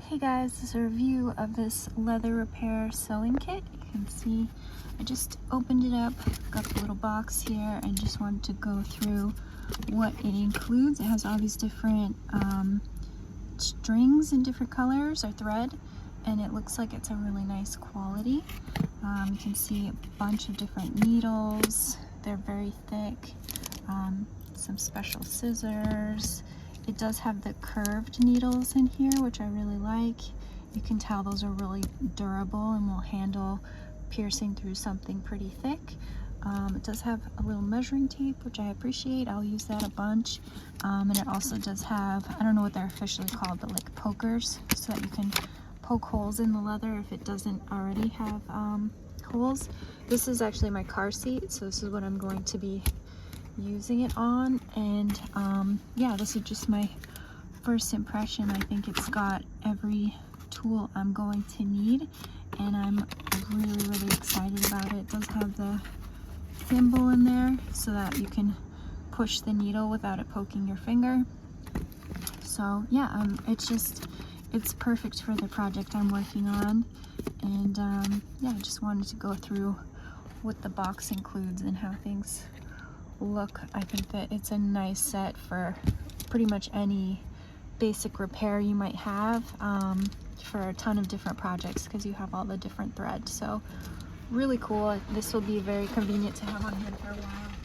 Hey guys, this is a review of this leather repair sewing kit. You can see I just opened it up, got the little box here, and just wanted to go through what it includes. It has all these different strings in different colors or thread, and it looks like it's a really nice quality. You can see a bunch of different needles. They're very thick. Some special scissors. It does have the curved needles in here, which I really like. You can tell those are really durable and will handle piercing through something pretty thick. It does have a little measuring tape, which I appreciate. I'll use that a bunch. And it also does have, I don't know what they're officially called, but like pokers, so that you can poke holes in the leather if it doesn't already have holes. This is actually my car seat, so this is what I'm going to be using it on. And yeah, this is just my first impression. I think it's got every tool I'm going to need, and I'm really excited about it. It does have the thimble in there so that you can push the needle without it poking your finger. So yeah, it's perfect for the project I'm working on. And yeah, I just wanted to go through what the box includes and how things look. I think that it's a nice set for pretty much any basic repair you might have for a ton of different projects, because you have all the different threads. So really cool. This will be very convenient to have on hand for a while.